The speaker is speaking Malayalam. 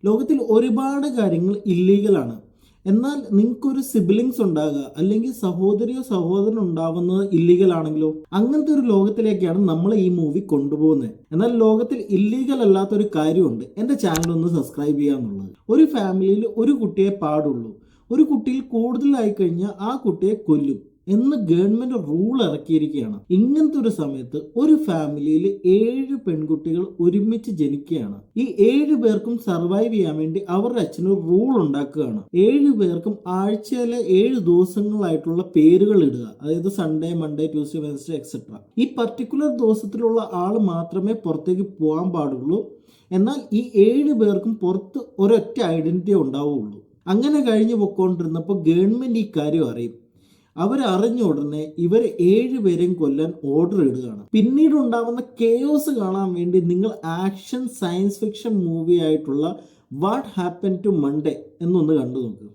ലോകത്തിൽ ഒരുപാട് കാര്യങ്ങൾ ഇല്ലീഗലാണ്. എന്നാൽ നിങ്ങൾക്കൊരു സിബ്ലിങ്സ് ഉണ്ടാകുക അല്ലെങ്കിൽ സഹോദരിയോ സഹോദരനോ ഉണ്ടാവുന്നത് ഇല്ലീഗൽ ആണെങ്കിലോ, അങ്ങനത്തെ ഒരു ലോകത്തിലേക്കാണ് നമ്മൾ ഈ മൂവി കൊണ്ടുപോകുന്നത്. എന്നാൽ ലോകത്തിൽ ഇല്ലീഗൽ അല്ലാത്തൊരു കാര്യമുണ്ട്. എൻ്റെ ചാനൽ ഒന്ന് സബ്സ്ക്രൈബ് ചെയ്യുക എന്നുള്ളത്. ഒരു ഫാമിലിയിൽ ഒരു കുട്ടിയെ പാടുള്ളൂ. ഒരു കുട്ടിയിൽ കൂടുതലായി കഴിഞ്ഞാൽ ആ കുട്ടിയെ കൊല്ലും എന്ന് ഗവൺമെന്റ് റൂൾ ഇറക്കിയിരിക്കുകയാണ്. ഇങ്ങനത്തെ ഒരു സമയത്ത് ഒരു ഫാമിലിയിൽ 7 പെൺകുട്ടികൾ ഒരുമിച്ച് ജനിക്കുകയാണ്. ഈ 7 പേർക്കും സർവൈവ് ചെയ്യാൻ വേണ്ടി അവരുടെ അച്ഛന് റൂൾ ഉണ്ടാക്കുകയാണ്. 7 പേർക്കും ആഴ്ചയിലെ 7 ദിവസങ്ങളായിട്ടുള്ള പേരുകൾ ഇടുക. അതായത് Sunday, Monday, Tuesday, Wednesday etcetera. ഈ പർട്ടിക്കുലർ ദിവസത്തിലുള്ള ആൾ മാത്രമേ പുറത്തേക്ക് പോകാൻ പാടുള്ളൂ. എന്നാൽ ഈ 7 പേർക്കും പുറത്ത് ഒരൊറ്റ ഐഡന്റിറ്റി ഉണ്ടാവുകയുള്ളൂ. അങ്ങനെ കഴിഞ്ഞു പോയിക്കൊണ്ടിരുന്നപ്പോൾ ഗവൺമെന്റ് ഈ കാര്യം അറിയും. അവരറിഞ്ഞ ഉടനെ ഇവർ 7 പേരെയും കൊല്ലാൻ ഓർഡർ ഇടുകയാണ്. പിന്നീട് ഉണ്ടാവുന്ന കെയോസ് കാണാൻ വേണ്ടി നിങ്ങൾ ആക്ഷൻ സയൻസ് ഫിക്ഷൻ മൂവി ആയിട്ടുള്ള വാട്ട് ഹാപ്പൻ ടു മൺഡേ എന്നൊന്ന് കണ്ടു നോക്കുക.